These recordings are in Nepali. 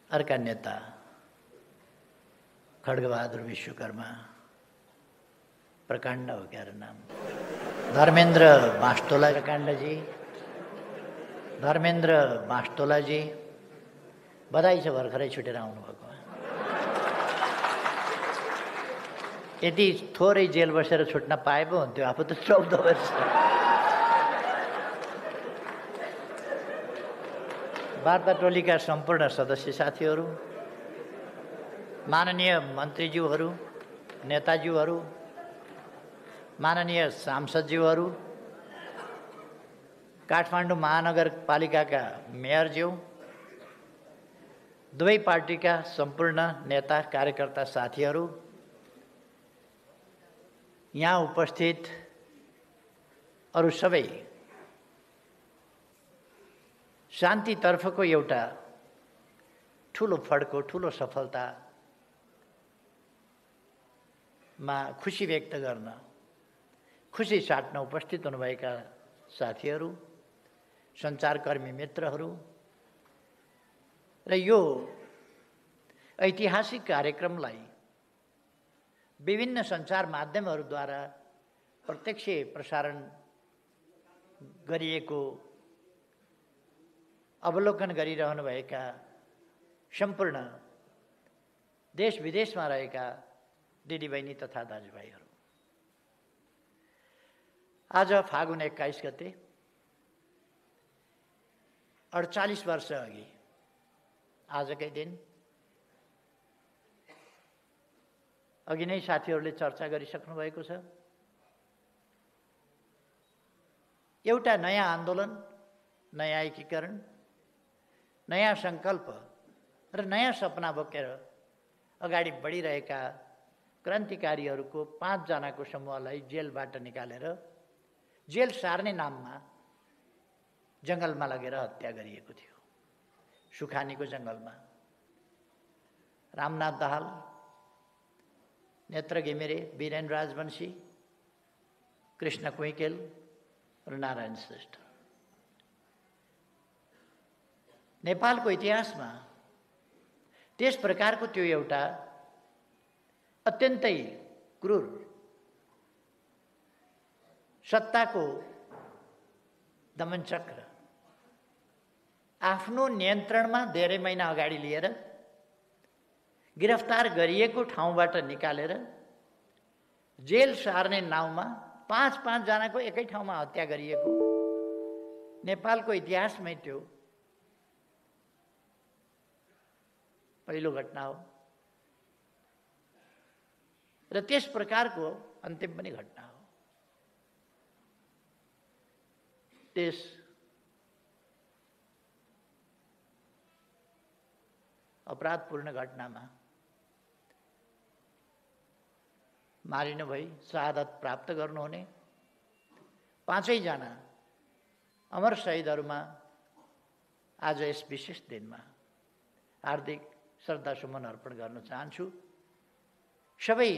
अर्का नेता खड्गबहादुर विश्वकर्मा, प्रकाण्ड हो क्या नाम, धर्मेन्द्र बाँसतोला प्रकाण्डजी, धर्मेन्द्र बाँसतोलाजी, बधाई छ भर्खरै छुटेर आउनुभएको। यदि थोरै जेल बसेर छुट्न पाए पो हुन्थ्यो, आफू त 14 वर्ष। वार्ता टोलीका सम्पूर्ण सदस्य साथीहरू, माननीय मन्त्रीज्यूहरू, नेताज्यूहरू, माननीय सांसदज्यूहरू, काठमाडौँ महानगरपालिकाका मेयरज्यू, दुवै पार्टीका सम्पूर्ण नेता कार्यकर्ता साथीहरू, यहाँ उपस्थित अरू सबै, शान्तितर्फको एउटा ठुलो फड्को, ठुलो सफलतामा खुसी व्यक्त गर्न, खुसी साट्न उपस्थित हुनुभएका साथीहरू, सञ्चारकर्मी मित्रहरू र यो ऐतिहासिक कार्यक्रमलाई विभिन्न सञ्चार माध्यमहरूद्वारा प्रत्यक्ष प्रसारण गरिएको अवलोकन गरिरहनुभएका सम्पूर्ण देश विदेशमा रहेका दिदीबहिनी तथा दाजुभाइहरू, आज फागुन 21 गते 48 वर्ष अघि आजकै दिन अघि नै साथीहरूले चर्चा गरिसक्नु भएको छ। एउटा नयाँ आन्दोलन, नयाँ एकीकरण, नयाँ सङ्कल्प र नयाँ सपना बोकेर अगाडि बढिरहेका क्रान्तिकारीहरूको 5 जनाको समूहलाई जेलबाट निकालेर जेल सार्ने नाममा जङ्गलमा लगेर हत्या गरिएको थियो। सुखानीको जङ्गलमा रामनाथ दाहाल, नेत्र घिमिरे, वीरेन राजवंशी, कृष्ण कुइकेल र नारायण श्रेष्ठ। नेपालको इतिहासमा त्यस प्रकारको त्यो एउटा अत्यन्तै क्रूर सत्ताको दमनचक्र आफ्नो नियन्त्रणमा धेरै महिना अगाडि लिएर गिरफ्तार गरिएको ठाउँबाट निकालेर जेल सार्ने नाउँमा 5-5 जनाको एकै ठाउँमा हत्या गरिएको नेपालको इतिहासमै त्यो पहिलो घटना हो र त्यस प्रकारको अन्तिम पनि घटना हो। त्यस अपराधपूर्ण घटनामा मारिनु भई शहादत प्राप्त गर्नुहुने 5 जना अमर शहीदहरूमा आज यस विशेष दिनमा हार्दिक श्रद्धासुमन अर्पण गर्न चाहन्छु, सबै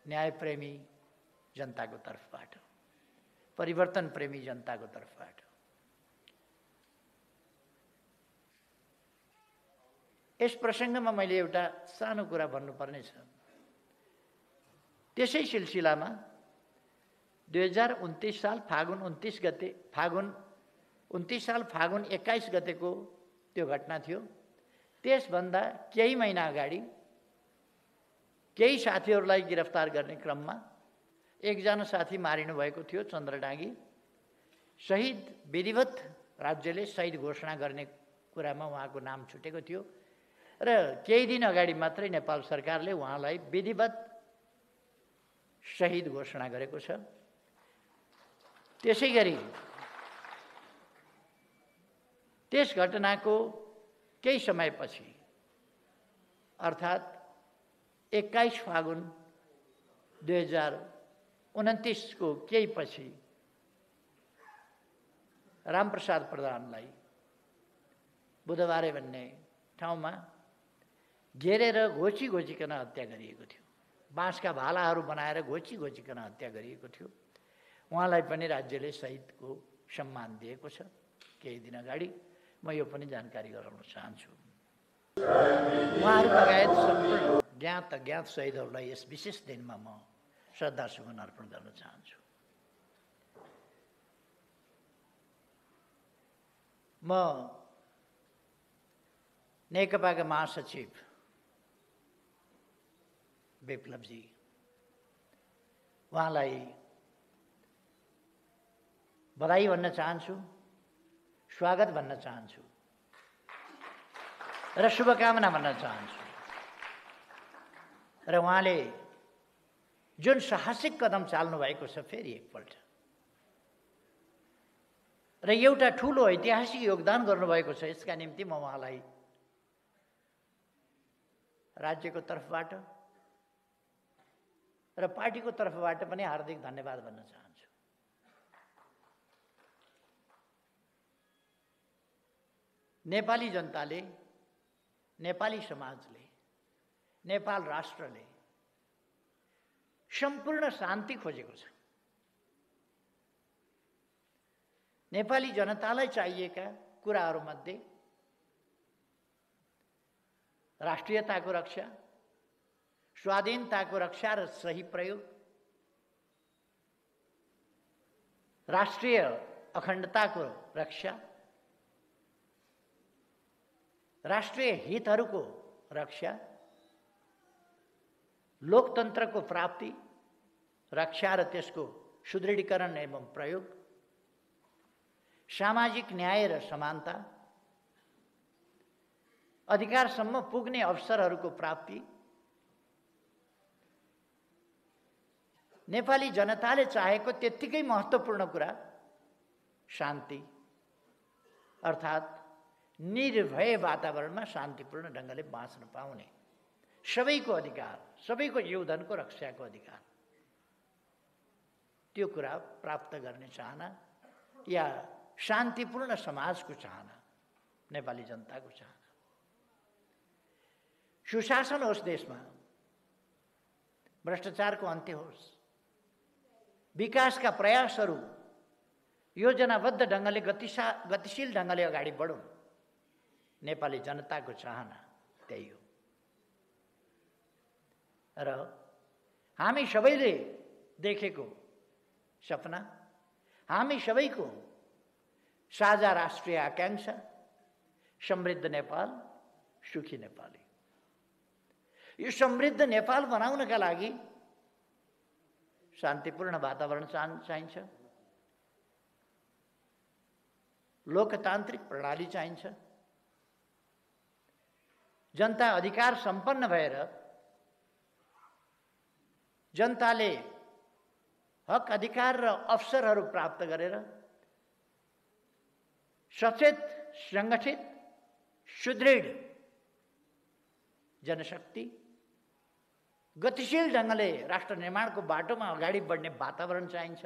न्यायप्रेमी जनताको तर्फबाट, परिवर्तन प्रेमी जनताको तर्फबाट। यस प्रसङ्गमा मैले एउटा सानो कुरा भन्नुपर्ने छ। त्यसै सिलसिलामा 2029 साल फागुन 29 गते, फागुन 29 साल फागुन 21 गतेको त्यो घटना थियो। त्यसभन्दा केही महिना अगाडि केही साथीहरूलाई गिरफ्तार गर्ने क्रममा एकजना साथी मारिनु भएको थियो, चन्द्रडाँगी। शहीद विधिवत राज्यले शहीद घोषणा गर्ने कुरामा उहाँको नाम छुटेको थियो र केही दिन अगाडि मात्रै नेपाल सरकारले उहाँलाई विधिवत शहीद घोषणा गरेको छ। त्यसै गरी त्यस घटनाको केही समयपछि अर्थात् 21 फागुन 2029 को केही पछि रामप्रसाद प्रधानलाई बुधबारे भन्ने ठाउँमा घेरेर घोचिकन हत्या गरिएको थियो। बाँसका भालाहरू बनाएर घोचिकन हत्या गरिएको थियो। उहाँलाई पनि राज्यले शहीदको सम्मान दिएको छ केही दिन अगाडि। म यो पनि जानकारी गराउन चाहन्छु। उहाँहरू लगायत सम्पूर्ण ज्ञात अज्ञात शहीदहरूलाई यस विशेष दिनमा म श्रद्धासुमन अर्पण गर्न चाहन्छु। म नेकपाका महासचिव विप्लवजी उहाँलाई बधाई भन्न चाहन्छु, स्वागत भन्न चाहन्छु र शुभकामना भन्न चाहन्छु। र उहाँले जुन साहसिक कदम चाल्नु भएको छ फेरि एकपल्ट र एउटा ठुलो ऐतिहासिक योगदान गर्नुभएको छ, यसका निम्ति म उहाँलाई राज्यको तर्फबाट र पार्टीको तर्फबाट पनि हार्दिक धन्यवाद भन्न चाहन्छु। नेपाली जनताले, नेपाली समाजले, नेपाल राष्ट्रले सम्पूर्ण शान्ति खोजेको छ। नेपाली जनतालाई चाहिएका कुराहरूमध्ये राष्ट्रियताको रक्षा, स्वाधीनताको रक्षा र सही प्रयोग, राष्ट्रिय अखण्डताको रक्षा, राष्ट्रिय हितहरूको रक्षा, लोकतन्त्रको प्राप्ति, रक्षा र त्यसको सुदृढीकरण एवं प्रयोग, सामाजिक न्याय र समानता, अधिकारसम्म पुग्ने अवसरहरूको प्राप्ति, नेपाली जनताले चाहेको त्यत्तिकै महत्त्वपूर्ण कुरा शान्ति, अर्थात् निर्भय वातावरणमा शान्तिपूर्ण ढङ्गले बाँच्न पाउने सबैको अधिकार, सबैको जीवधनको रक्षाको अधिकार, त्यो कुरा प्राप्त गर्ने चाहना या शान्तिपूर्ण समाजको चाहना, नेपाली जनताको चाहना। सुशासन होस् देशमा, भ्रष्टाचारको अन्त्य होस्, विकासका प्रयासहरू योजनाबद्ध ढङ्गले गतिशील ढङ्गले अगाडि बढुन्, नेपाली जनताको चाहना त्यही हो। र हामी सबैले देखेको सपना, हामी सबैको साझा राष्ट्रिय आकांक्षा समृद्ध नेपाल, सुखी नेपाली। यो समृद्ध नेपाल बनाउनका लागि शान्तिपूर्ण वातावरण चाहिन्छ, लोकतान्त्रिक प्रणाली चाहिन्छ, जनता अधिकार सम्पन्न भएर जनताले हक अधिकार र अवसरहरू प्राप्त गरेर सचेत, सङ्गठित, सुदृढ जनशक्ति गतिशील ढङ्गले राष्ट्र निर्माणको बाटोमा अगाडि बढ्ने वातावरण चाहिन्छ।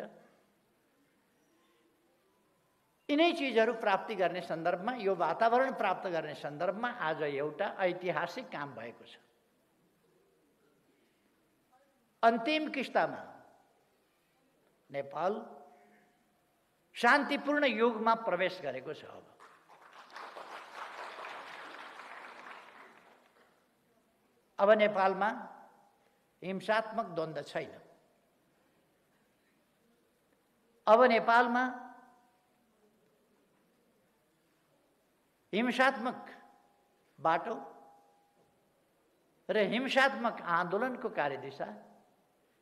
यिनै चिजहरू प्राप्ति गर्ने सन्दर्भमा, यो वातावरण प्राप्त गर्ने सन्दर्भमा आज एउटा ऐतिहासिक काम भएको छ। अन्तिम किस्तामा नेपाल शान्तिपूर्ण युगमा प्रवेश गरेको छ। अब नेपालमा हिंसात्मक द्वन्द्व छैन। अब नेपालमा हिंसात्मक बाटो र हिंसात्मक आन्दोलनको कार्यदिशा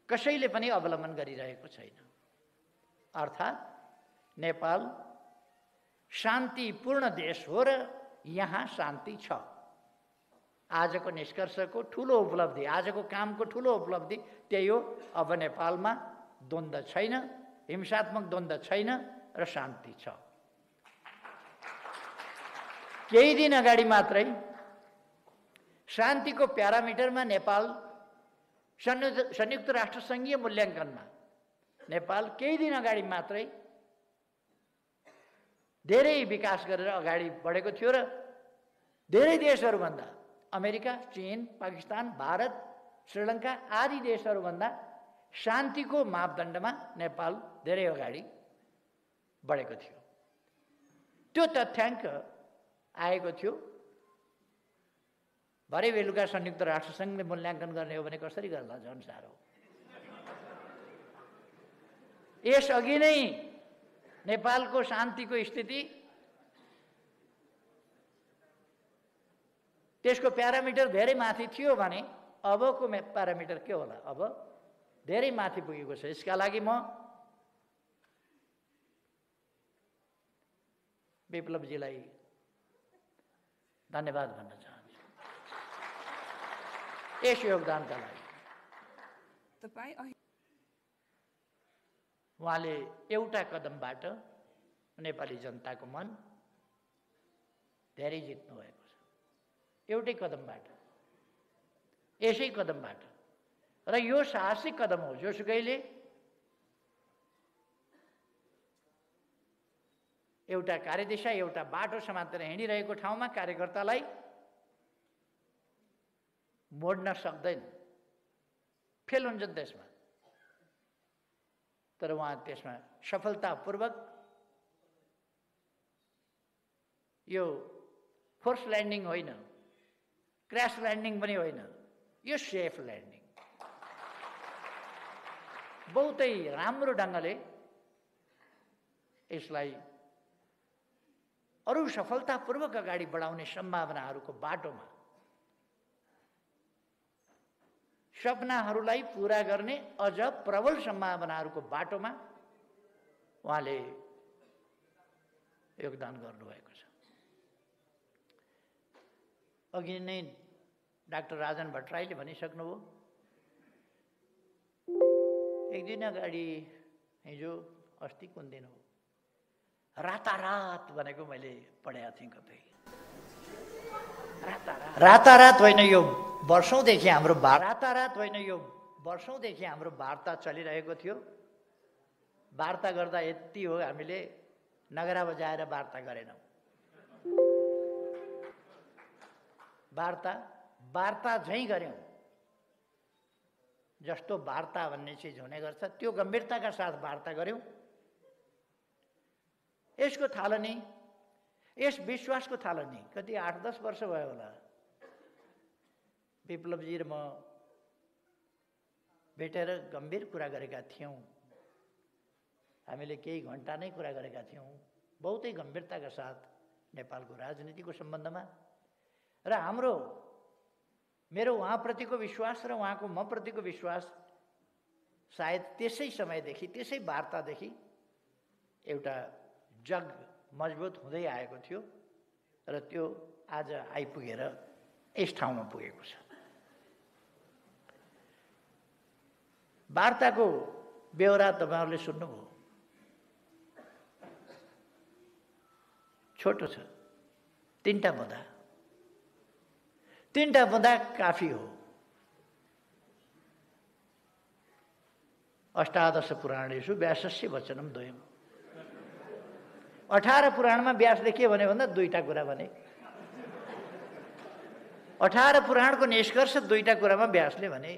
कसैले पनि अवलम्बन गरिरहेको छैन। अर्थात् नेपाल शान्तिपूर्ण देश हो र यहाँ शान्ति छ। आजको निष्कर्षको ठुलो उपलब्धि, आजको कामको ठुलो उपलब्धि त्यही हो। अब नेपालमा द्वन्द्व छैन, हिंसात्मक द्वन्द्व छैन र शान्ति छ। केही दिन अगाडि मात्रै शान्तिको प्यारामिटरमा नेपाल संयुक्त राष्ट्र सङ्घीय मूल्याङ्कनमा नेपाल केही दिन अगाडि मात्रै धेरै विकास गरेर अगाडि बढेको थियो र धेरै देशहरूभन्दा, अमेरिका, चीन, पाकिस्तान, भारत, श्रीलङ्का आदि देशहरूभन्दा शान्तिको मापदण्डमा नेपाल धेरै अगाडि बढेको थियो। त्यो तथ्याङ्क आएको थियो भरे बेलुका संयुक्त राष्ट्रसङ्घले मूल्याङ्कन गर्ने हो भने कसरी गर्ला? झन् साह्रो। यसअघि नै नेपालको शान्तिको स्थिति, त्यसको प्यारामिटर धेरै माथि थियो भने अबको प्यारामिटर के होला? अब धेरै माथि पुगेको छ। यसका लागि म विप्लवजीलाई धन्यवाद भन्न चाहन्छु यस योगदानका लागि। उहाँले एउटा कदमबाट नेपाली जनताको मन धेरै जित्नु भएको छ। एउटै कदमबाट, यसै कदमबाट। र यो साहसिक कदम हो। जोसुकैले एउटा कार्यदिशा, एउटा बाटो समातेर हिँडिरहेको ठाउँमा कार्यकर्तालाई मोड्न सक्दैन, फेल हुन्छ त्यसमा। तर उहाँ त्यसमा सफलतापूर्वक यो फोर्स ल्यान्डिङ होइन, क्र्यास ल्यान्डिङ पनि होइन, यो सेफ ल्यान्डिङ बहुतै राम्रो ढङ्गले यसलाई अरू सफलतापूर्वक अगाडि बढाउने सम्भावनाहरूको बाटोमा, सपनाहरूलाई पूरा गर्ने अझ प्रबल सम्भावनाहरूको बाटोमा उहाँले योगदान गर्नुभएको छ। अघि नै डाक्टर राजन भट्टराईले भनिसक्नुभयो। एक दिन अगाडि, हिजो अस्ति कुन दिन हो, रातारात भनेको मैले पढेको थिएँ कतै। रातारात होइन, यो वर्षौँदेखि हाम्रो रातारात होइन, यो वर्षौँदेखि हाम्रो वार्ता चलिरहेको थियो। वार्ता गर्दा यति हो, हामीले नगरा बजाएर वार्ता गरेनौँ। वार्ता झैँ गऱ्यौँ। जस्तो वार्ता भन्ने चिज हुने गर्छ त्यो गम्भीरताका साथ वार्ता गऱ्यौँ। यसको थालनी, यस विश्वासको थालनी कति 8-10 वर्ष भयो होला। विप्लवजी र म भेटेर गम्भीर कुरा गरेका थियौँ। हामीले केही घन्टा नै कुरा गरेका थियौँ, बहुतै गम्भीरताका साथ नेपालको राजनीतिको सम्बन्धमा। र मेरो उहाँप्रतिको विश्वास र उहाँको म प्रतिको विश्वास सायद त्यसै समयदेखि, त्यसै वार्तादेखि एउटा जग मजबुत हुँदै आएको थियो। र त्यो आज आइपुगेर यस ठाउँमा पुगेको छ। वार्ताको बेहोरा तपाईँहरूले सुन्नुभयो। छोटो छ, 3टा बुँदा। 3टा बुँदा काफी हो। अष्टादश पुराणेषु व्यासस्य वचनम द्वयम्। 18 पुराणमा व्यासले के भन्यो भन्दा 2टा कुरा भने। 18 पुराणको निष्कर्ष 2टा कुरामा व्यासले भने।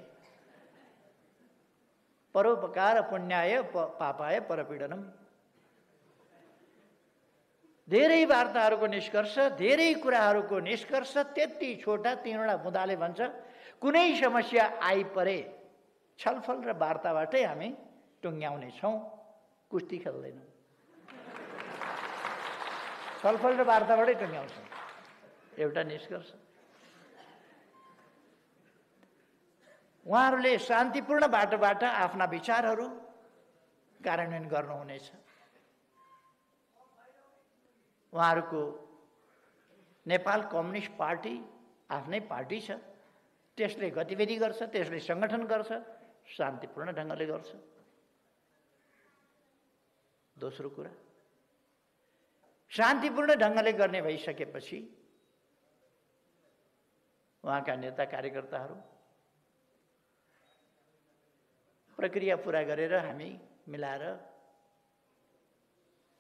परोपकार पुण्याय पापाय परपीडनम। धेरै वार्ताहरूको निष्कर्ष, धेरै कुराहरूको निष्कर्ष त्यति छोटा 3वटा बुँदाले भन्छ। कुनै समस्या आइपरे छलफल र वार्ताबाटै हामी टुङ्ग्याउने छौँ, कुस्ती खेल्दैनौँ। छलफल र वार्ताबाटै टुङ्ग्याउँछौँ। एउटा निष्कर्ष। उहाँहरूले शान्तिपूर्ण बाटोबाट आफ्ना विचारहरू कार्यान्वयन गर्नुहुनेछ। उहाँहरूको नेपाल कम्युनिस्ट पार्टी आफ्नै पार्टी छ, त्यसले गतिविधि गर्छ, त्यसले सङ्गठन गर्छ, शान्तिपूर्ण ढङ्गले गर्छ। दोस्रो कुरा, शान्तिपूर्ण ढङ्गले गर्ने भइसकेपछि उहाँका नेता कार्यकर्ताहरू प्रक्रिया पुरा गरेर हामी मिलाएर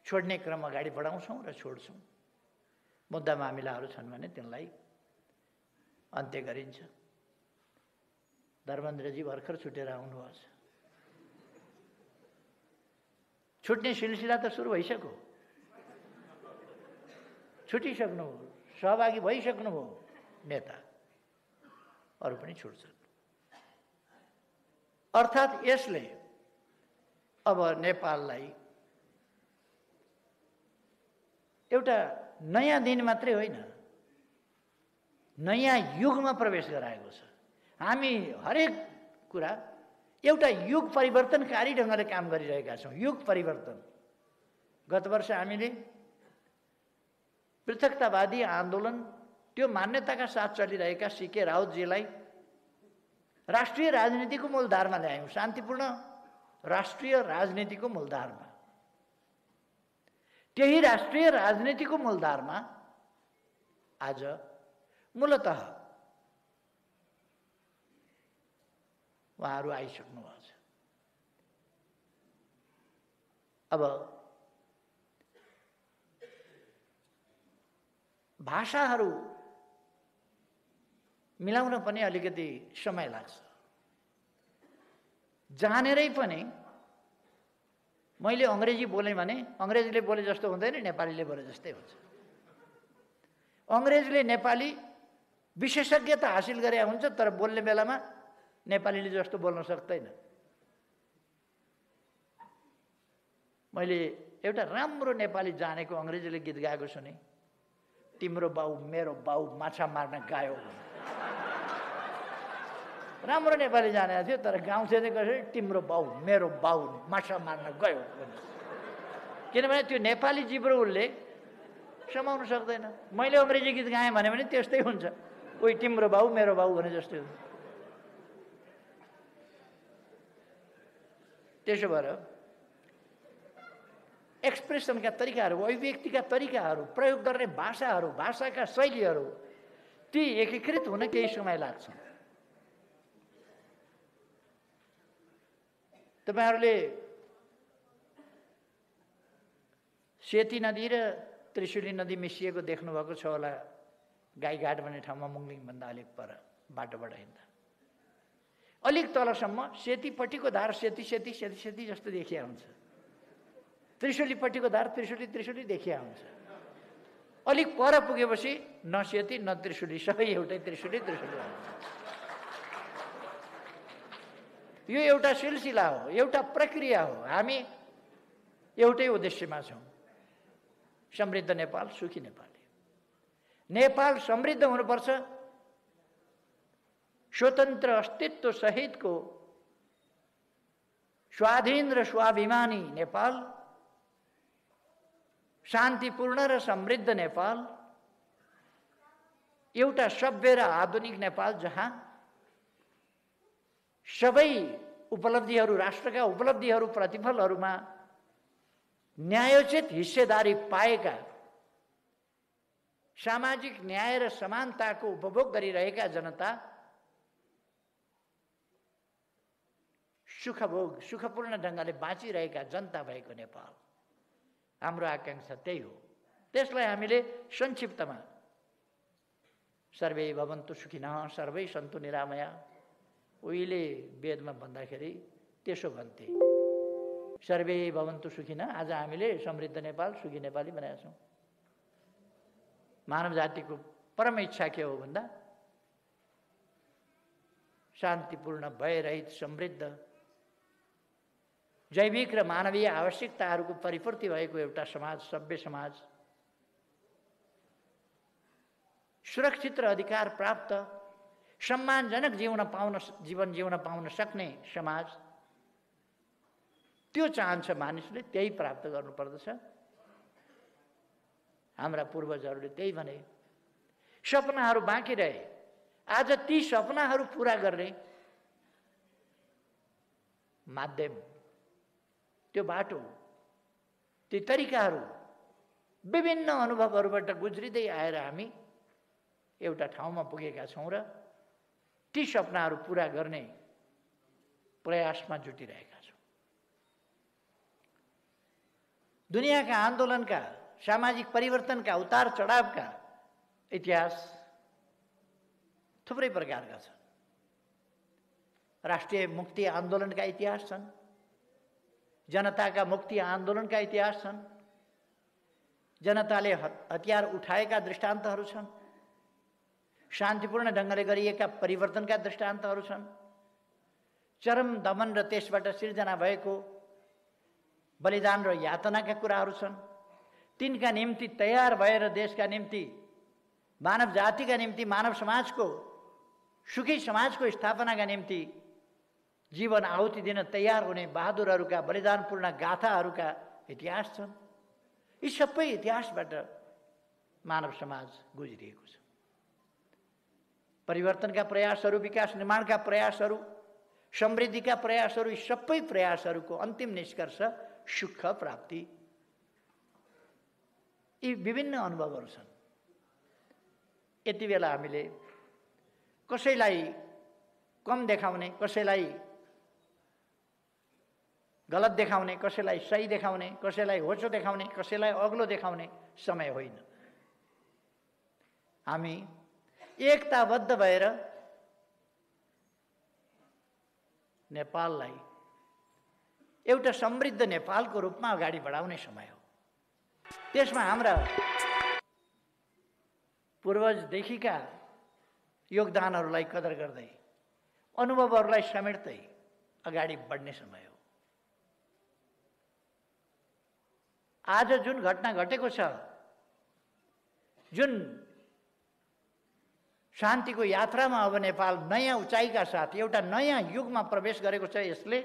छोड्ने क्रम अगाडि बढाउँछौँ र छोड्छौँ। मुद्दा मामिलाहरू छन् भने तिनलाई अन्त्य गरिन्छ। धर्मेन्द्रजी भर्खर छुटेर आउनुभएको छ। छुट्ने सिलसिला त सुरु भइसक्यो। छुटिसक्नुभयो, सहभागी भइसक्नुभयो नेता। अरू पनि छुट्छन्। अर्थात् यसले अब नेपाललाई एउटा नयाँ दिन मात्रै होइन, नयाँ युगमा प्रवेश गराएको छ। हामी हरेक कुरा एउटा युग परिवर्तनकारी ढङ्गले काम गरिरहेका छौँ। युग परिवर्तन। गत वर्ष हामीले पृथकतावादी आन्दोलन, त्यो मान्यताका साथ चलिरहेका सीके राउतजीलाई राष्ट्रिय राजनीतिको मूलधारमा ल्यायौँ, शान्तिपूर्ण राष्ट्रिय राजनीतिको मूलधारमा। त्यही राष्ट्रिय राजनीतिको मूलधारमा आज मूलतः उहाँहरू आइसक्नु भएको छ। अब भाषाहरू मिलाउन पनि अलिकति समय लाग्छ। जानेरै पनि मैले अङ्ग्रेजी बोलेँ भने अङ्ग्रेजीले बोले जस्तो हुँदैन, नेपालीले बोले जस्तै हुन्छ। अङ्ग्रेजले नेपाली विशेषज्ञता हासिल गरे हुन्छ, तर बोल्ने बेलामा नेपालीले जस्तो बोल्न सक्दैन। मैले एउटा राम्रो नेपाली जानेको अङ्ग्रेजीले गीत गाएको सुने, तिम्रो बाउ मेरो बाउ माछा मार्न गयो। राम्रो नेपाली जानेको थियो, तर गाउँथे चाहिँ कसरी तिम्रो बाउ मेरो बाउ माछा मार्न गयो। किनभने त्यो नेपाली जिब्रो उसले समाउन सक्दैन। मैले अङ्ग्रेजी गीत गाएँ भने पनि त्यस्तै हुन्छ, उही तिम्रो बाउ मेरो बाउ भने जस्तै हुन्छ। त्यसो भएर एक्सप्रेसनका तरिकाहरू, अभिव्यक्तिका तरिकाहरू, प्रयोग गर्ने भाषाहरू, भाषाका शैलीहरू ती एकीकृत हुन केही समय लाग्छ। तपाईहरूले सेती नदी र त्रिशुली नदी मिसिएको देख्नुभएको छ होला, गाईघाट भन्ने ठाउँमा मुङलिङभन्दा अलिक पर बाटोबाट हिँड्दा। अलिक तलसम्म सेतीपट्टिको धार सेती सेती सेती सेती जस्तो देखिया हुन्छ, त्रिशुलीपट्टिको धार त्रिशुली त्रिशुली देखिया हुन्छ। अलिक पर पुगेपछि न सेती न त्रिशुली, सबै एउटै त्रिशुली त्रिशुली हुन्छ। यो एउटा सिलसिला हो, एउटा प्रक्रिया हो। हामी एउटै उद्देश्यमा छौँ, समृद्ध नेपाल, सुखी नेपाली। नेपाल समृद्ध हुनुपर्छ, स्वतन्त्र अस्तित्व सहितको स्वाधीन र स्वाभिमानी नेपाल, शान्तिपूर्ण र समृद्ध नेपाल, एउटा सभ्य र आधुनिक नेपाल जहाँ सबै उपलब्धिहरू, राष्ट्रका उपलब्धिहरू, प्रतिफलहरूमा न्यायोचित हिस्सेदारी पाएका, सामाजिक न्याय र समानताको उपभोग गरिरहेका जनता सुखपूर्ण ढङ्गले बाँचिरहेका जनता भएको नेपाल हाम्रो आकाङ्क्षा त्यही हो। त्यसलाई हामीले संक्षिप्तमा सर्वे भवन्तु सुखिनः सर्वै सन्तु निरामया, उहिले वेदमा भन्दाखेरि त्यसो भन्थे, सर्वे भवन्तु सुखिनः। आज हामीले समृद्ध नेपाल, सुखी नेपाली बनाएका छौँ। मानव जातिको परम इच्छा के हो भन्दा शान्तिपूर्ण, भयरहित, समृद्ध, जैविक र मानवीय आवश्यकताहरूको परिपूर्ति भएको एउटा समाज, सभ्य समाज, सुरक्षित र अधिकार प्राप्त, सम्मानजनक जीवन जिउन पाउन सक्ने समाज, त्यो चाहन्छ मानिसले, त्यही प्राप्त गर्नुपर्दछ। हाम्रा पूर्वजहरूले त्यही भने। सपनाहरू बाँकी रहे, आज ती सपनाहरू पुरा गर्ने माध्यम, त्यो बाटो, ती तरिकाहरू, विभिन्न अनुभवहरूबाट गुज्रिँदै आएर हामी एउटा ठाउँमा पुगेका छौँ र ती सपनाहरू पुरा गर्ने प्रयासमा जुटिरहेका छौँ। दुनियाँका आन्दोलनका, सामाजिक परिवर्तनका, उतार चढावका इतिहास थुप्रै प्रकारका छन्। राष्ट्रिय मुक्ति आन्दोलनका इतिहास छन्, जनताका मुक्ति आन्दोलनका इतिहास छन्, जनताले हतियार उठाएका दृष्टान्तहरू छन्, शान्तिपूर्ण ढङ्गले गरिएका परिवर्तनका दृष्टान्तहरू छन्। चरम दमन र त्यसबाट सिर्जना भएको बलिदान र यातनाका कुराहरू छन्। तिनका निम्ति तयार भएर देशका निम्ति, मानव जातिका निम्ति, मानव समाजको सुखी समाजको स्थापनाका निम्ति जीवन आहुति दिन तयार हुने बहादुरहरूका बलिदानपूर्ण गाथाहरूका इतिहास छन्। यी सबै इतिहासबाट मानव समाज गुज्रिएको छ। परिवर्तनका प्रयासहरू, विकास निर्माणका प्रयासहरू, समृद्धिका प्रयासहरू, यी सबै प्रयासहरूको अन्तिम निष्कर्ष सुख प्राप्ति। यी विभिन्न अनुभवहरू छन्। यति बेला हामीले कसैलाई कम देखाउने, कसैलाई गलत देखाउने, कसैलाई सही देखाउने, कसैलाई होचो देखाउने, कसैलाई अग्लो देखाउने समय होइन। हामी एकताबद्ध भएर नेपाललाई एउटा समृद्ध नेपालको रूपमा अगाडि बढाउने समय हो। त्यसमा हाम्रा पूर्वजदेखिका योगदानहरूलाई कदर गर्दै, अनुभवहरूलाई समेट्दै अगाडि बढ्ने समय हो। आज जुन घटना घटेको छ, जुन शान्तिको यात्रामा अब नेपाल नयाँ उचाइका साथ एउटा नयाँ युगमा प्रवेश गरेको छ, यसले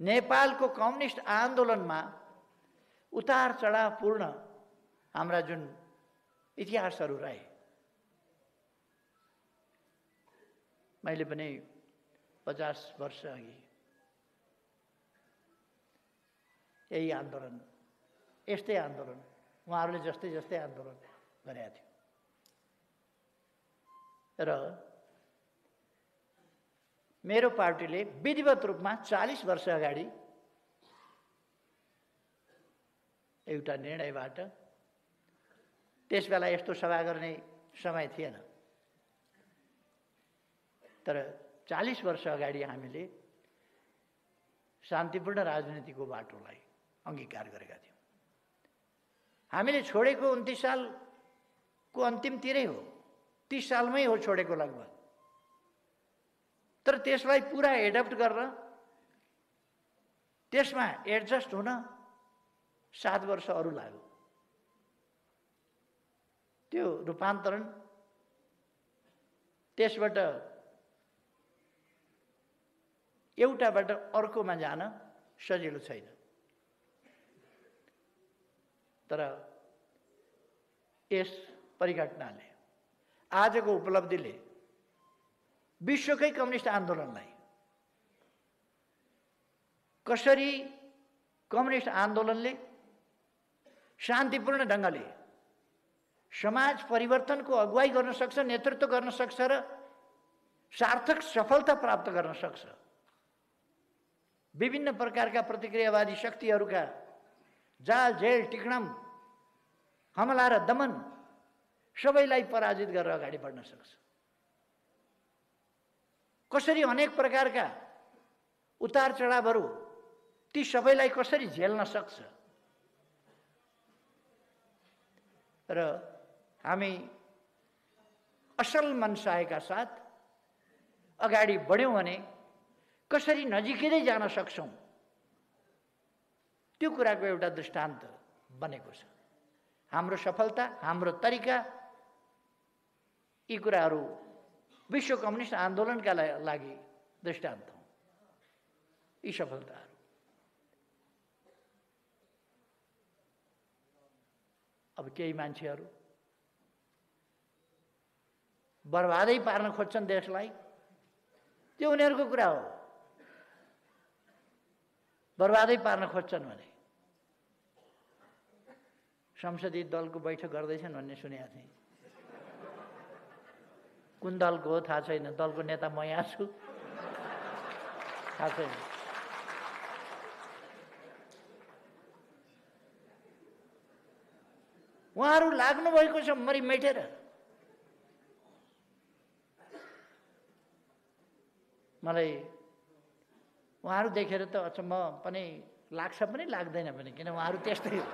नेपालको कम्युनिस्ट आन्दोलनमा उतार चढावपूर्ण हाम्रा जुन इतिहासहरू रहे, मैले पनि 50 वर्ष अघि यही आन्दोलन, यस्तै आन्दोलन, उहाँहरूले जस्तै जस्तै आन्दोलन गरेका थियो र मेरो पार्टीले विधिवत रूपमा 40 वर्ष अगाडि एउटा निर्णयबाट, त्यसबेला यस्तो सभा गर्ने समय थिएन, तर 40 वर्ष अगाडि हामीले शान्तिपूर्ण राजनीतिको बाटोलाई अङ्गीकार गरेका थियौँ। हामीले छोडेको 29 सालको अन्तिमतिरै हो, 30 सालमै हो छोडेको लगभग, तर त्यसलाई पुरा एडप्ट गर्न, त्यसमा एडजस्ट हुन 7 वर्ष अरू लाग्यो। त्यो रूपान्तरण, त्यसबाट एउटाबाट अर्कोमा जान सजिलो छैन। तर यस परिघटनाले, आजको उपलब्धिले विश्वकै कम्युनिस्ट आन्दोलनलाई कसरी कम्युनिस्ट आन्दोलनले शान्तिपूर्ण ढङ्गले समाज परिवर्तनको अगुवाई गर्न सक्छ, नेतृत्व गर्न सक्छ र सार्थक सफलता प्राप्त गर्न सक्छ। विभिन्न प्रकारका प्रतिक्रियावादी शक्तिहरूका जाल, जेल, टिक्णम, हमला र दमन सबैलाई पराजित गरेर अगाडि बढ्न सक्छ। कसरी अनेक प्रकारका उतार चढावहरू, ती सबैलाई कसरी झेल्न सक्छ र हामी असल मनसायका साथ अगाडि बढ्यौँ भने कसरी नजिकै जान सक्छौँ, त्यो कुराको एउटा दृष्टान्त बनेको छ। हाम्रो सफलता, हाम्रो तरिका, यी कुराहरू विश्व कम्युनिस्ट आन्दोलनका लागि दृष्टान्त हुन्। यी सफलताहरू अब केही मान्छेहरू बर्बादै पार्न खोज्छन् देशलाई, त्यो उनीहरूको कुरा हो। बर्बादै पार्न खोज्छन् भने संसदीय दलको बैठक गर्दैछन् भन्ने सुनेको थिएँ। कुन दलको हो थाहा छैन, दलको नेता म यहाँ छु, थाहा छैन। उहाँहरू लाग्नुभएको छ मरिमेटेर। मलाई उहाँहरू देखेर त अचम्म पनि लाग्छ पनि लाग्दैन पनि, किन उहाँहरू त्यस्तै हो,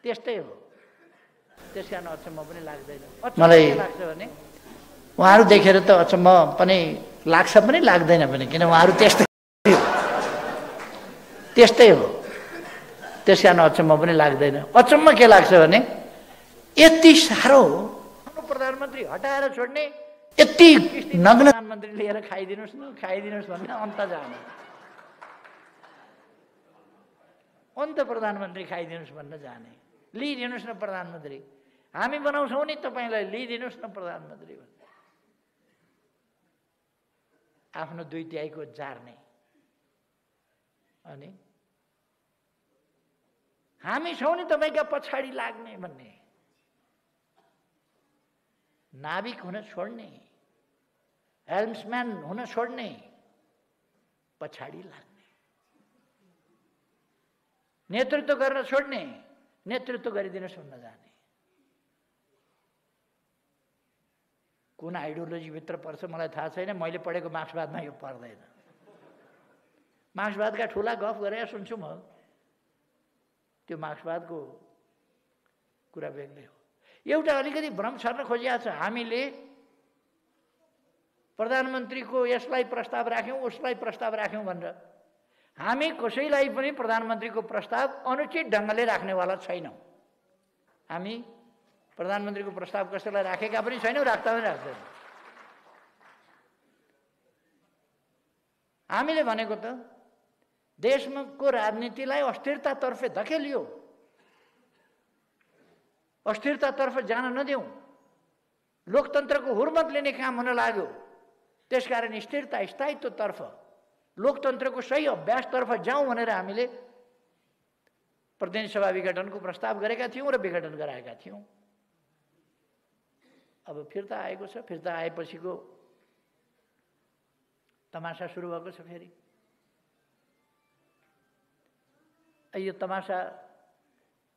त्यस्तै हो। त्यस कारण अचम्म पनि लाग्दैन। मलाई के लाग्छ भने उहाँहरू देखेर त अचम्म पनि लाग्छ पनि लाग्दैन पनि, किन उहाँहरू त्यस्तै हो। त्यस कारण अचम्म पनि लाग्दैन। अचम्म के लाग्छ भने यति साह्रो प्रधानमन्त्री हटाएर छोड्ने, यति नग्न प्रधानमन्त्री लिएर खाइदिनुहोस् न, खाइदिनुहोस् भन्ने अन्त जाने, अन्त प्रधानमन्त्री खाइदिनुहोस् भन्न जाने, लिइदिनुहोस् न प्रधानमन्त्री, हामी बनाउँछौँ नि तपाईँलाई, लिइदिनुहोस् न प्रधानमन्त्री भन्ने, आफ्नो 2/3 जार्ने। अनि हामी छौँ नि तपाईँका पछाडि लाग्ने भन्ने, नाविक हुन छोड्ने, हेल्म्सम्यान हुन छोड्ने, पछाडि लाग्ने, नेतृत्व गर्न छोड्ने, नेतृत्व गरिदिनुहोस् भन्न जाने। कुन आइडियोलोजीभित्र पर्छ मलाई थाहा छैन, मैले पढेको मार्क्सवादमा यो पर्दैन। मार्क्सवादका ठुला गफ गरेर सुन्छु म, त्यो मार्क्सवादको कुरा बेग्लै हो। एउटा अलिकति भ्रम छर्न खोजिएको छ, हामीले प्रधानमन्त्रीको यसलाई प्रस्ताव राख्यौँ उसलाई प्रस्ताव राख्यौँ भनेर। हामी कसैलाई पनि प्रधानमन्त्रीको प्रस्ताव अनुचित ढङ्गले राख्नेवाला छैनौँ। हामी प्रधानमन्त्रीको प्रस्ताव कसैलाई राखेका पनि छैनौँ, राख्दा पनि राख्दैनौँ। हामीले भनेको त देशको राजनीतिलाई अस्थिरतातर्फ धकेलियो, अस्थिरतातर्फ जान नदेऊ, लोकतन्त्रको हुर्मत लिने काम हुन लाग्यो। त्यसकारण स्थिरता स्थायित्वतर्फ, लोकतन्त्रको सही अभ्यासतर्फ जाउँ भनेर हामीले प्रतिनिधि सभा विघटनको प्रस्ताव गरेका थियौँ र विघटन गराएका थियौँ। अब फिर्ता आएको छ, फिर्ता आएपछिको तमासा सुरु भएको छ। फेरि यो तमासा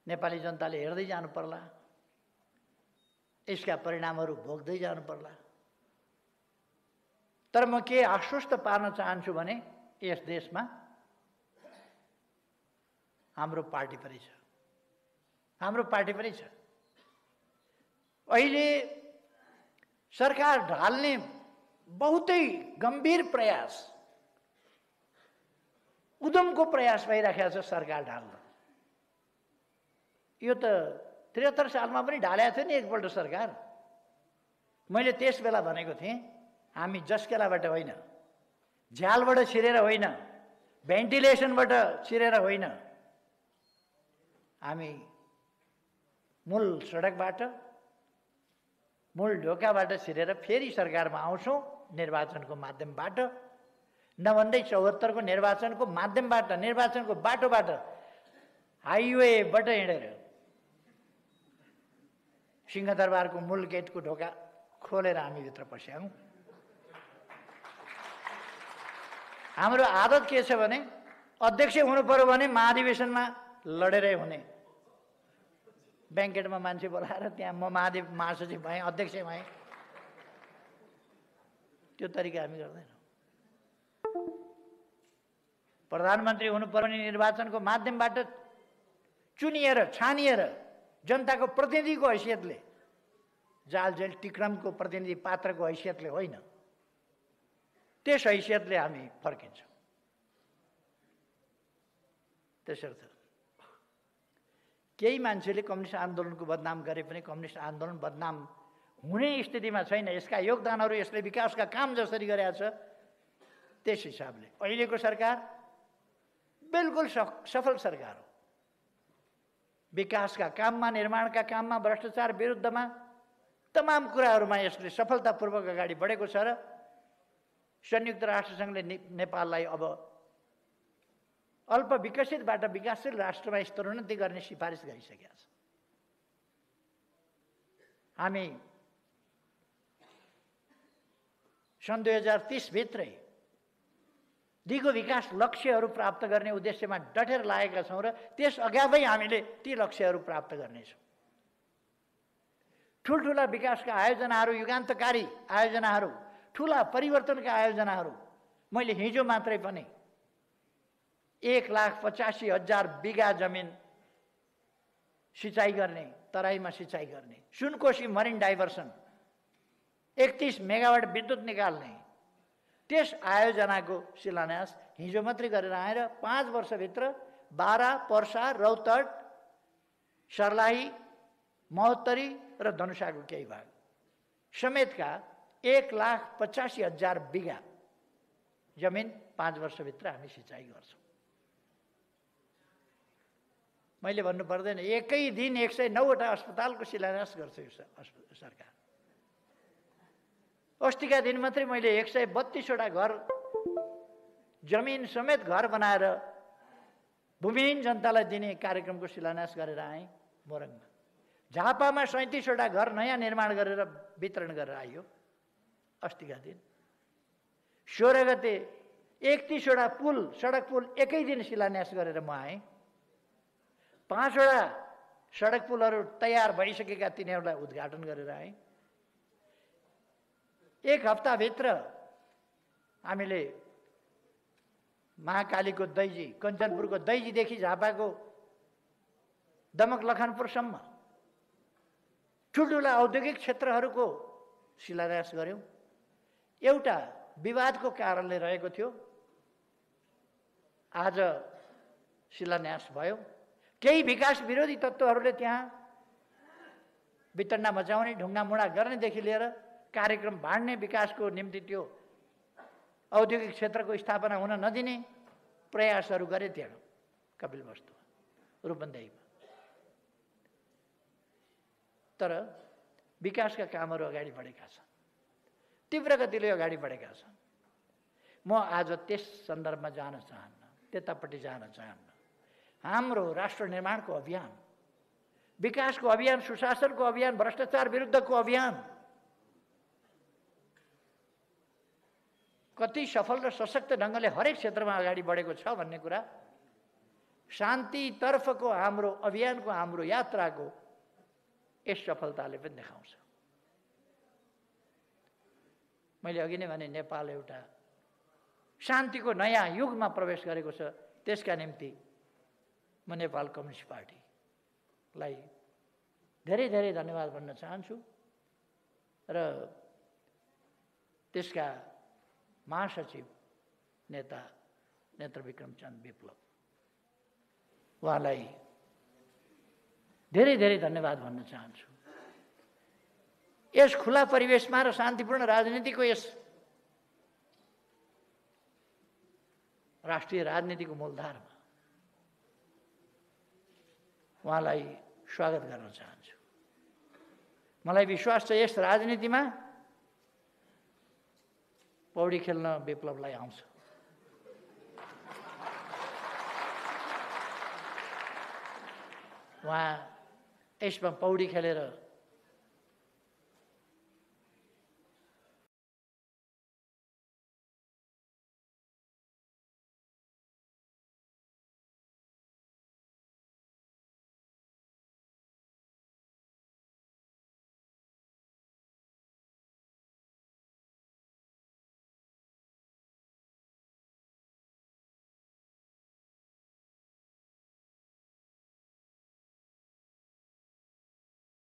नेपाली जनताले हेर्दै जानु पर्ला, यसका परिणामहरू भोग्दै जानु पर्ला। तर म के आश्वस्त पार्न चाहन्छु भने यस देशमा हाम्रो पार्टी पनि छ, हाम्रो पार्टी पनि छ। अहिले सरकार ढाल्ने बहुतै गम्भीर प्रयास, उद्यमको प्रयास भइरहेको छ सरकार ढाल्न। यो त 73 सालमा पनि ढालेको थियो नि एकपल्ट सरकार। मैले त्यस बेला भनेको थिएँ, हामी जस्केलाबाट होइन, झ्यालबाट छिरेर होइन, भेन्टिलेसनबाट छिरेर होइन, हामी मूल सडकबाट, मूल ढोकाबाट छिरेर फेरि सरकारमा आउँछौँ निर्वाचनको माध्यमबाट, नभन्दै 74 को निर्वाचनको माध्यमबाट, निर्वाचनको बाटोबाट, हाइवेबाट हिँडेर सिंहदरबारको मूल गेटको ढोका खोलेर हामी भित्र पस्यौँ। हाम्रो आदत के छ भने अध्यक्ष हुनु पर्यो भने महाधिवेशनमा लडेरै हुने। ब्याङ्केटमा मान्छे बोलाएर त्यहाँ म महासचिव भएँ, अध्यक्ष भएँ, त्यो तरिका हामी गर्दैनौँ। प्रधानमन्त्री हुनु पर्यो भने निर्वाचनको माध्यमबाट चुनिएर, छानिएर, जनताको प्रतिनिधिको हैसियतले, जाल जेल टिक्रमको प्रतिनिधि पात्रको हैसियतले होइन, त्यस हैसियतले हामी फर्किन्छौँ। त्यसर्थ केही मान्छेले कम्युनिस्ट आन्दोलनको बदनाम गरे पनि कम्युनिस्ट आन्दोलन बदनाम हुने स्थितिमा छैन। यसका योगदानहरू, यसले विकासका काम जसरी गरेका छ त्यस हिसाबले अहिलेको सरकार बिल्कुल सफल सरकार हो। विकासका काममा, निर्माणका काममा, भ्रष्टाचार विरुद्धमा, तमाम कुराहरूमा यसले सफलतापूर्वक अगाडि बढेको छ र संयुक्त राष्ट्रसङ्घले नेपाललाई अब अल्प विकसितबाट विकासशील राष्ट्रमा स्तरोन्नति गर्ने सिफारिस गरिसकेका छ। हामी सन् 2030 भित्रै दिगो विकास लक्ष्यहरू प्राप्त गर्ने उद्देश्यमा डटेर लागेका छौँ र त्यस अगावै हामीले ती लक्ष्यहरू प्राप्त गर्नेछौँ। ठुल्ठुला विकासका आयोजनाहरू, युगान्तकारी आयोजनाहरू, ठुला परिवर्तनका आयोजनाहरू, मैले हिजो मात्रै पनि 1,85,000 बिघा जमिन सिँचाइ गर्ने, तराईमा सिँचाइ गर्ने, सुनकोशी मरिन डाइभर्सन 31 मेगावाट विद्युत निकाल्ने, त्यस आयोजनाको शिलान्यास हिजो मात्रै गरेर आएर 5 वर्षभित्र बारा, पर्सा, रौतहट, सर्लाही, महोत्तरी र धनुषाको केही भाग समेतका 1,85,000 बिघा जमिन 5 वर्षभित्र हामी सिँचाइ गर्छौँ। मैले भन्नु पर्दैन, एकै दिन 109वटा अस्पतालको शिलान्यास गर्छ यो सरकार। अस्तिका दिन मात्रै मैले 132वटा घर, जमिन समेत घर बनाएर भूमिहीन जनतालाई दिने कार्यक्रमको शिलान्यास गरेर आएँ मोरङमा। झापामा 37वटा घर नयाँ निर्माण गरेर वितरण गरेर आइयो अस्तिका दिन। 16 गते 31वटा पुल, सडक पुल एकै दिन शिलान्यास गरेर म आएँ। 5वटा सडक पुलहरू तयार भइसकेका तिनीहरूलाई उद्घाटन गरेर आएँ। 1 हप्ताभित्र हामीले महाकालीको दैजी, कञ्चनपुरको दैजीदेखि झापाको दमक लखनपुरसम्म ठुल्ठुला औद्योगिक क्षेत्रहरूको शिलान्यास गऱ्यौँ। एउटा विवादको कारणले रहेको थियो, आज शिलान्यास भयो। केही विकास विरोधी तत्त्वहरूले त्यहाँ वितण्डा मचाउने, ढुङ्गामुढा गर्नेदेखि लिएर कार्यक्रम भाँड्ने, विकासको निम्ति त्यो औद्योगिक क्षेत्रको स्थापना हुन नदिने प्रयासहरू गरे त्यहाँ कपिलवस्तुमा, रूपन्देहीमा। तर विकासका कामहरू अगाडि बढेका छन्, तीव्र गतिले अगाडि बढेका छन्। म आज त्यस सन्दर्भमा जान चाहन्न, त्यतापट्टि जान चाहन्न। हाम्रो राष्ट्र निर्माणको अभियान, विकासको अभियान, सुशासनको अभियान, भ्रष्टाचार विरुद्धको अभियान कति सफल र सशक्त ढङ्गले हरेक क्षेत्रमा अगाडि बढेको छ भन्ने कुरा शान्तितर्फको हाम्रो अभियानको, हाम्रो यात्राको यस सफलताले पनि देखाउँछ। मैले अघि नै भने नेपाल एउटा शान्तिको नयाँ युगमा प्रवेश गरेको छ। त्यसका निम्ति म नेपाल कम्युनिस्ट पार्टीलाई धेरै धेरै धन्यवाद भन्न चाहन्छु र त्यसका महासचिव नेता नेत्रविक्रम चन्द विप्लव उहाँलाई धेरै धेरै धन्यवाद भन्न चाहन्छु। यस खुला परिवेशमा र शान्तिपूर्ण राजनीतिको यस राष्ट्रिय राजनीतिको मूलधारमा उहाँलाई स्वागत गर्न चाहन्छु। मलाई विश्वास छ यस राजनीतिमा पौडी खेल्न विप्लवलाई आउँछ। उहाँ यसमा पौडी खेलेर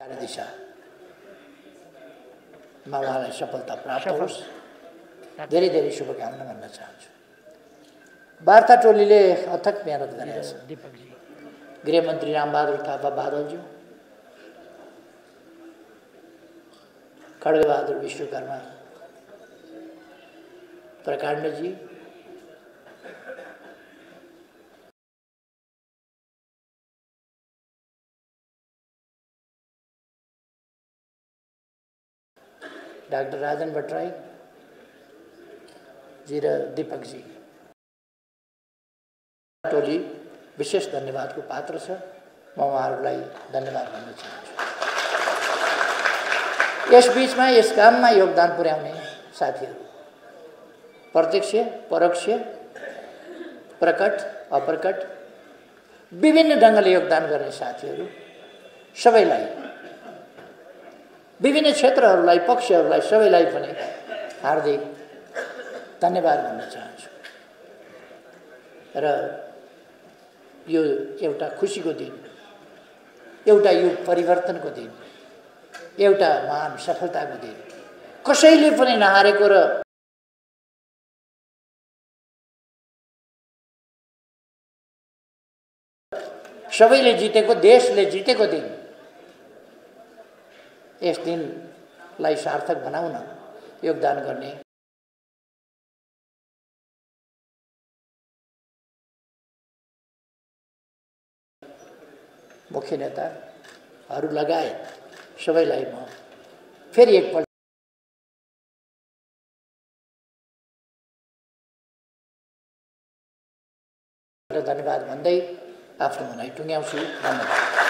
दिशामा उहाँलाई सफलता प्राप्त होस्, धेरै धेरै शुभकामना भन्न चाहन्छु। वार्ता टोलीले अथक मेहनत गरेका छन्। दीपकजी, गृहमन्त्री रामबहादुर थापा बादलज्यू, खड्गबहादुर विश्वकर्मा प्रकाण्डजी, डाक्टर राजन भट्टराई जी र दीपकजी टोली विशेष धन्यवादको पात्र छ। म उहाँहरूलाई धन्यवाद भन्न चाहन्छु। यस बीचमा यस काममा योगदान पुर्याउने साथीहरू, प्रत्यक्ष परोक्ष प्रकट अप्रकट विभिन्न ढङ्गले योगदान गर्ने साथीहरू सबैलाई, विभिन्न क्षेत्रहरूलाई, पक्षहरूलाई, सबैलाई पनि हार्दिक धन्यवाद भन्न चाहन्छु। र यो एउटा खुसीको दिन एउटा युग परिवर्तनको दिन, एउटा महान सफलताको दिन, कसैले पनि नहारेको र सबैले जितेको, देशले जितेको दिन। यस दिनलाई सार्थक बनाउन योगदान गर्ने मुख्य नेताहरू लगायत सबैलाई म फेरि एकपल्ट धन्यवाद भन्दै आफ्नो भनाइ टुङ्ग्याउँछु। धन्यवाद।